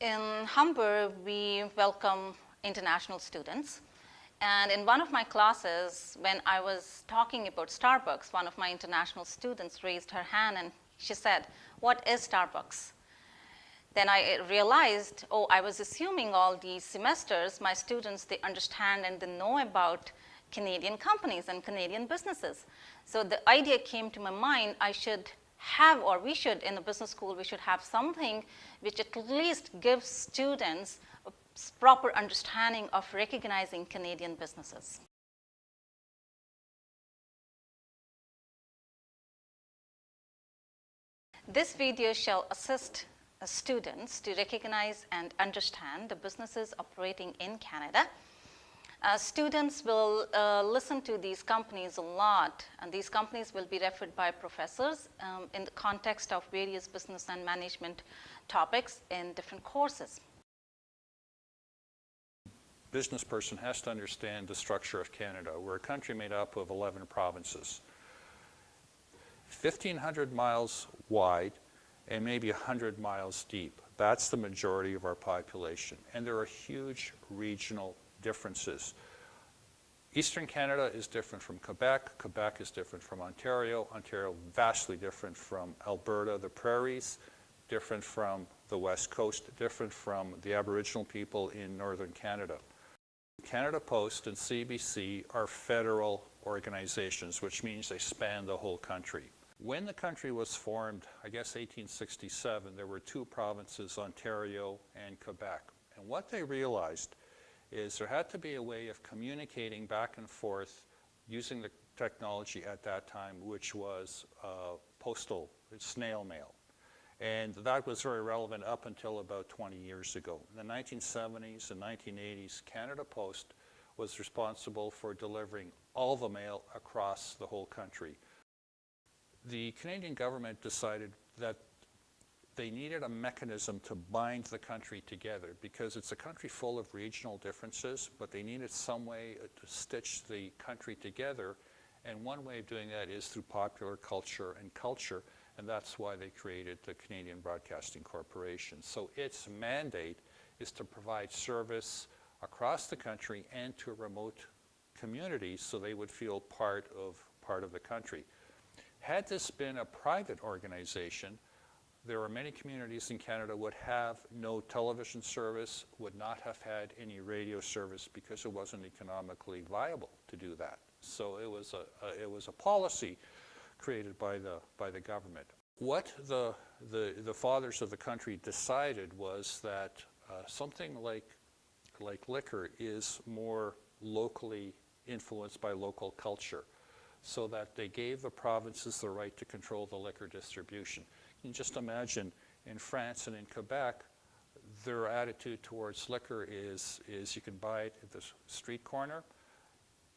In Humber, we welcome international students. And in one of my classes, when I was talking about Starbucks, one of my international students raised her hand and she said, "What is Starbucks?" Then I realized, oh, I was assuming all these semesters, my students, they understand and they know about Canadian companies and Canadian businesses. So the idea came to my mind, I should have, or we should, in a business school, we should have something which at least gives students a proper understanding of recognizing Canadian businesses. This video shall assist students to recognize and understand the businesses operating in Canada. Students will listen to these companies a lot, and these companies will be referred by professors in the context of various business and management topics in different courses. Business person has to understand the structure of Canada. We're a country made up of 11 provinces, 1,500 miles wide and maybe 100 miles deep. That's the majority of our population, and there are huge regional differences. Eastern Canada is different from Quebec. Quebec is different from Ontario. Ontario vastly different from Alberta, the prairies, different from the West Coast, different from the Aboriginal people in Northern Canada. Canada Post and CBC are federal organizations, which means they span the whole country. When the country was formed, I guess 1867, there were two provinces, Ontario and Quebec. And what they realized is there had to be a way of communicating back and forth using the technology at that time, which was postal, snail mail. And that was very relevant up until about 20 years ago. In the 1970s and 1980s, Canada Post was responsible for delivering all the mail across the whole country. The Canadian government decided that they needed a mechanism to bind the country together because it's a country full of regional differences, but they needed some way to stitch the country together. And one way of doing that is through popular culture, and that's why they created the Canadian Broadcasting Corporation. So its mandate is to provide service across the country and to remote communities so they would feel part of the country. Had this been a private organization, there are many communities in Canada would have no television service, would not have had any radio service because it wasn't economically viable to do that. So it was a policy created by the government. What the fathers of the country decided was that something like liquor is more locally influenced by local culture, so that they gave the provinces the right to control the liquor distribution. You can just imagine in France and in Quebec, their attitude towards liquor is you can buy it at the street corner.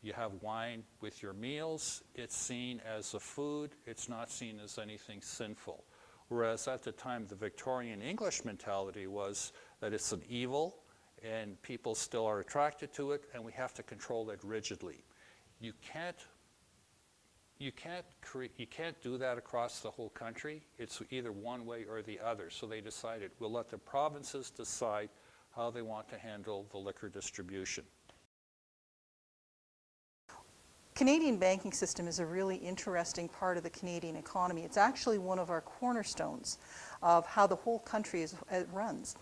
You have wine with your meals. It's seen as a food. It's not seen as anything sinful. Whereas at the time, the Victorian English mentality was that it's an evil and people still are attracted to it and we have to control it rigidly. You can't do that across the whole country. It's either one way or the other. So they decided, we'll let the provinces decide how they want to handle the liquor distribution. Canadian banking system is a really interesting part of the Canadian economy. It's actually one of our cornerstones of how the whole country runs.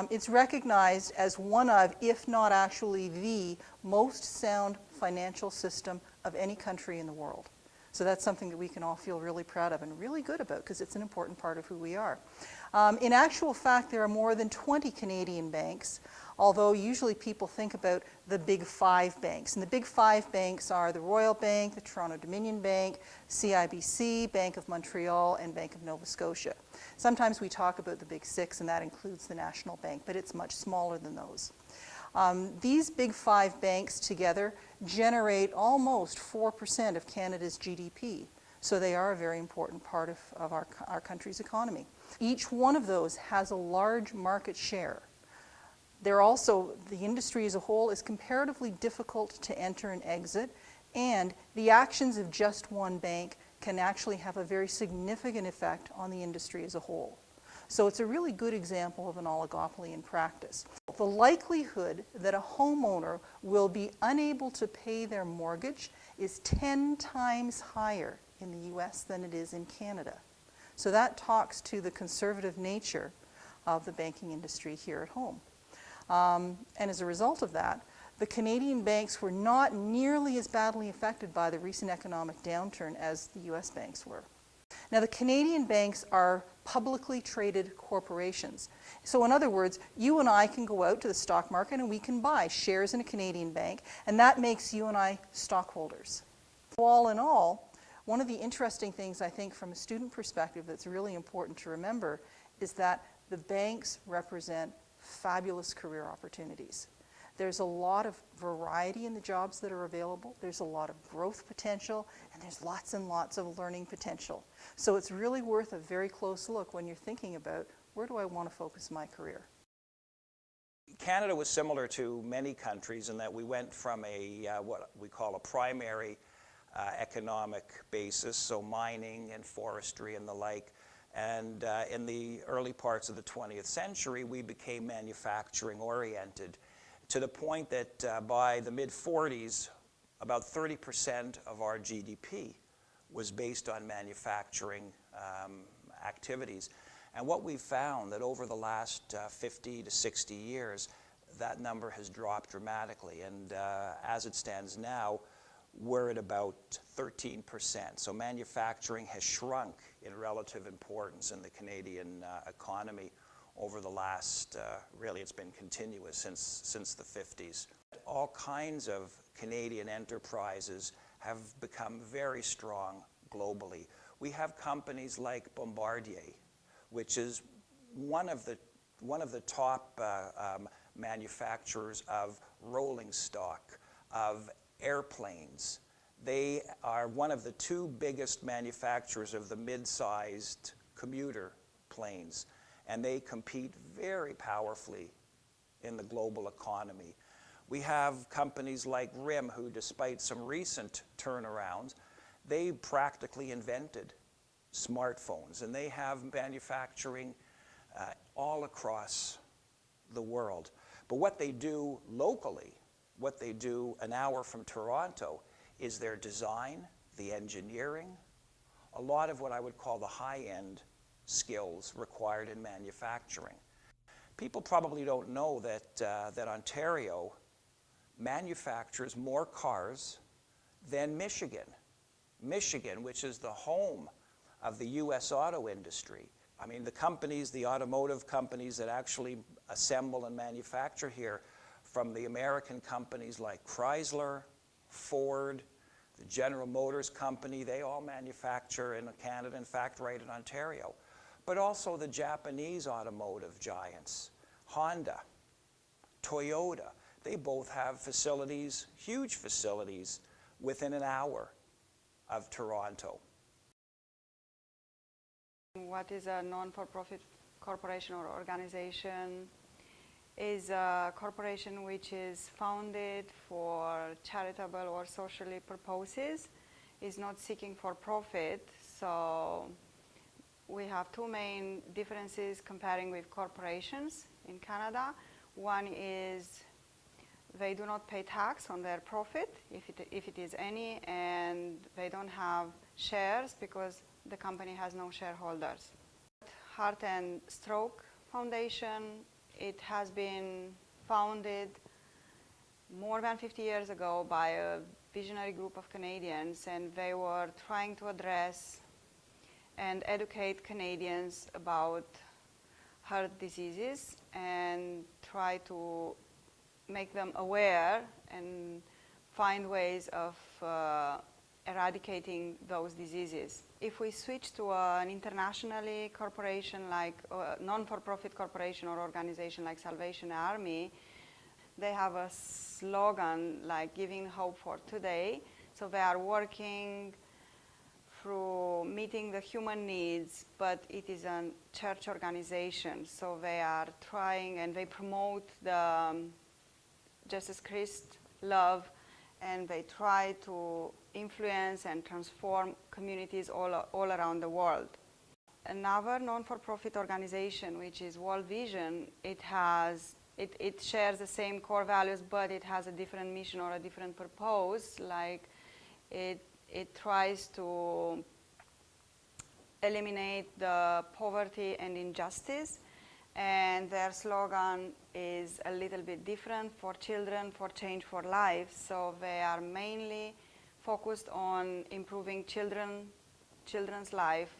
It's recognized as one of, if not actually the most sound financial system of any country in the world. So that's something that we can all feel really proud of and really good about because it's an important part of who we are. In actual fact, there are more than 20 Canadian banks, although usually people think about the big 5 banks. And the big 5 banks are the Royal Bank, the Toronto Dominion Bank, CIBC, Bank of Montreal, and Bank of Nova Scotia. Sometimes we talk about the big 6, and that includes the National Bank, but it's much smaller than those. These big 5 banks together generate almost 4% of Canada's GDP. So they are a very important part of our country's economy. Each one of those has a large market share. They're also, the industry as a whole is comparatively difficult to enter and exit, and the actions of just one bank can actually have a very significant effect on the industry as a whole. So it's a really good example of an oligopoly in practice. The likelihood that a homeowner will be unable to pay their mortgage is 10 times higher in the US than it is in Canada. So that talks to the conservative nature of the banking industry here at home. And as a result of that, the Canadian banks were not nearly as badly affected by the recent economic downturn as the US banks were. Now, the Canadian banks are publicly traded corporations. So in other words, you and I can go out to the stock market and we can buy shares in a Canadian bank, and that makes you and I stockholders. All in all, one of the interesting things I think from a student perspective that's really important to remember is that the banks represent fabulous career opportunities. There's a lot of variety in the jobs that are available. There's a lot of growth potential, and there's lots and lots of learning potential. So it's really worth a very close look when you're thinking about, where do I want to focus my career? Canada was similar to many countries in that we went from a what we call a primary economic basis, so mining and forestry and the like. And in the early parts of the 20th century, we became manufacturing oriented, to the point that by the mid-40s, about 30% of our GDP was based on manufacturing activities. And what we've found that over the last 50 to 60 years, that number has dropped dramatically. And as it stands now, we're at about 13%. So manufacturing has shrunk in relative importance in the Canadian economy over the last, really it's been continuous since the 50s. All kinds of Canadian enterprises have become very strong globally. We have companies like Bombardier, which is one of the top manufacturers of rolling stock, of airplanes. They are one of the two biggest manufacturers of the mid-sized commuter planes, and they compete very powerfully in the global economy. We have companies like RIM, who, despite some recent turnarounds, they practically invented smartphones, and they have manufacturing all across the world. But what they do locally, what they do an hour from Toronto, is their design, the engineering, a lot of what I would call the high-end skills required in manufacturing. People probably don't know that Ontario manufactures more cars than Michigan. Michigan, which is the home of the US auto industry. I mean, the companies, the automotive companies that actually assemble and manufacture here, from the American companies like Chrysler, Ford, the General Motors Company, they all manufacture in Canada, in fact, right in Ontario. But also the Japanese automotive giants, Honda, Toyota, they both have facilities, huge facilities, within an hour of Toronto. What is a non-for-profit corporation or organization? Is a corporation which is founded for charitable or socially purposes, is not seeking for profit. So we have two main differences comparing with corporations in Canada. One is they do not pay tax on their profit, if it is any, and they don't have shares because the company has no shareholders. Heart and Stroke Foundation, it has been founded more than 50 years ago by a visionary group of Canadians, and they were trying to address and educate Canadians about heart diseases and try to make them aware and find ways of eradicating those diseases. If we switch to an internationally corporation like non-for-profit corporation or organization like Salvation Army, they have a slogan like giving hope for today. So they are working through meeting the human needs, but it is a church organization. So they are trying and they promote the Jesus Christ love, and they try to influence and transform communities all around the world. Another non-for-profit organization, which is World Vision, it shares the same core values, but it has a different mission or a different purpose. Like it tries to eliminate the poverty and injustice, and their slogan is a little bit different: for children, for change, for life. So they are mainly focused on improving children's life.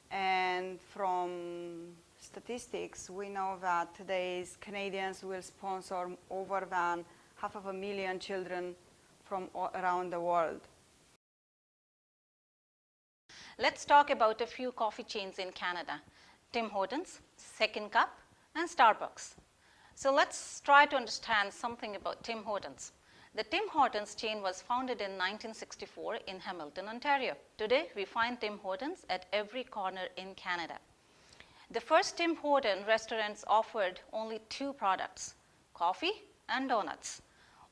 And from statistics, we know that today's Canadians will sponsor over than 500,000 children from around the world. Let's talk about a few coffee chains in Canada: Tim Hortons, Second Cup, and Starbucks. So let's try to understand something about Tim Hortons. The Tim Hortons chain was founded in 1964 in Hamilton, Ontario. Today, we find Tim Hortons at every corner in Canada. The first Tim Hortons restaurants offered only two products: coffee and donuts.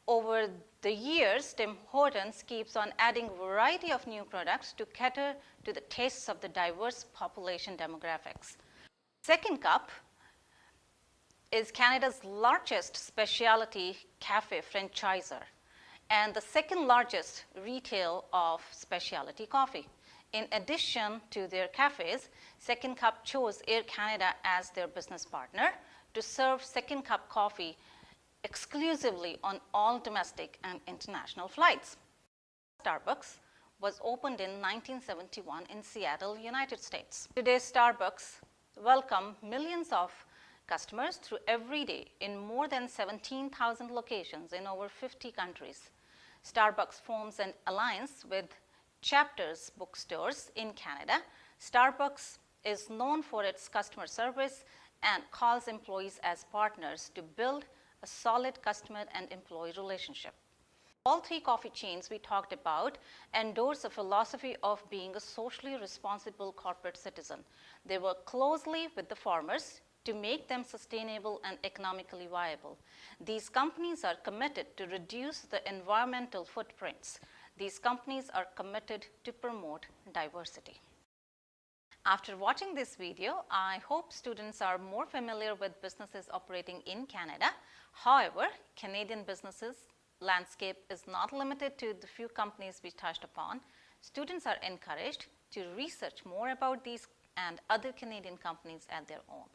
Over the years, Tim Hortons keeps on adding a variety of new products to cater to the tastes of the diverse population demographics. Second Cup is Canada's largest specialty cafe franchisor and the second largest retail of specialty coffee. In addition to their cafes, Second Cup chose Air Canada as their business partner to serve Second Cup coffee exclusively on all domestic and international flights. Starbucks was opened in 1971 in Seattle, United States. Today, Starbucks welcomes millions of customers through every day in more than 17,000 locations in over 50 countries. Starbucks forms an alliance with Chapters bookstores in Canada. Starbucks is known for its customer service and calls employees as partners to build a solid customer and employee relationship. All three coffee chains we talked about endorse a philosophy of being a socially responsible corporate citizen. They work closely with the farmers to make them sustainable and economically viable. These companies are committed to reduce the environmental footprints. These companies are committed to promote diversity. After watching this video, I hope students are more familiar with businesses operating in Canada. However, Canadian businesses landscape is not limited to the few companies we touched upon. Students are encouraged to research more about these and other Canadian companies at their own.